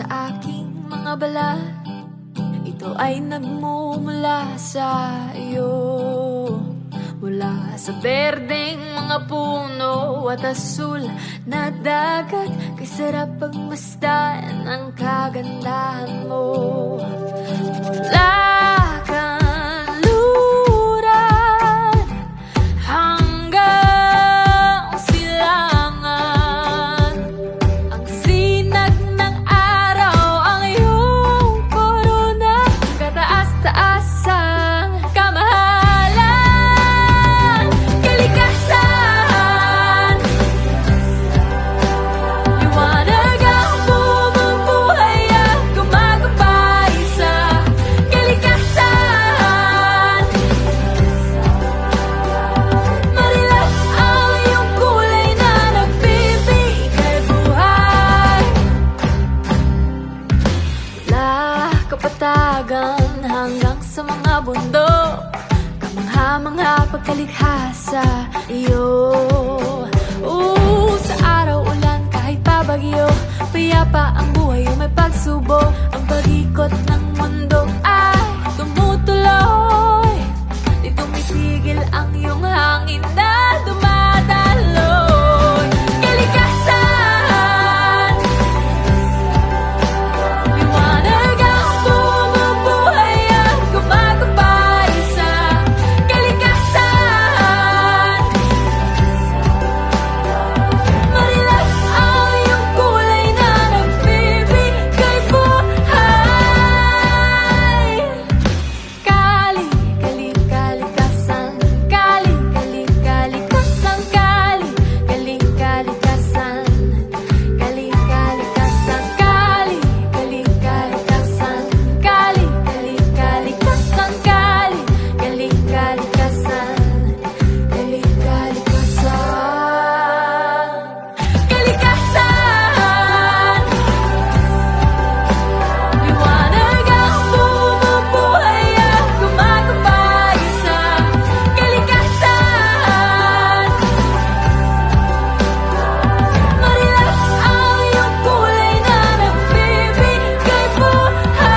sa aking mga balat, ito ay nagmumula sa iyo. Mula sa berdeng mga puno at asul na dagat, kay sarap pagmasdan ang kagandahan mo. Mula kanluran hanggang silangan, ang sinag ng araw ang iyong korona, kataas-taasang kamahalan, kalikasan. Liwanag ang bumubuhay at gumagabay sa kalikasan. Marilak ang iyong kulay na nagbibigay buhay. Mula kapatagan hanggang sa mga bundok, kamangha-mangha pagkalikha sa iyo. Sa araw ulan kahit pa bagyo, payapa ang buhay o may pagsubok. Ang pag-ikot ng mundo ay tumutuloy, di tumitigil ang iyong hangin na dumadaloy. Kalikasan, liwanag ang bumubuhay at gumagabay sa kalikasan. Marilak ang iyong kulay na nagbibigay buhay. Kali, kali, kalikasan. Kali, kali, kalikasan. Kali, kali, kalikasan. Kali, kalikasan. Kali, kali, kalikasan. Kali, kali, kalikasan. Kali, kali, kalikasan. Kali, kalikasan. Kalikasan, liwanag ang bumubuhay at gumagabay sa kalikasan. Marilak ang iyong kulay na nagbibigay buhay.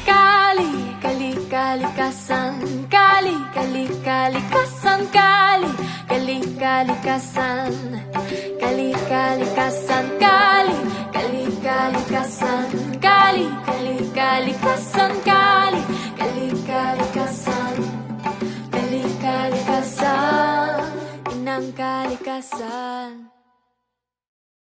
Kali, kali, kalikasan. Kali, kali, kalikasan. Kali, kali, kalikasan. Kali, kalikasan. Kali, kali, kalikasan. Kali, kali, kalikasan. Kali, kali, kalikasan. Kali, kalikasan. Inang kalikasan.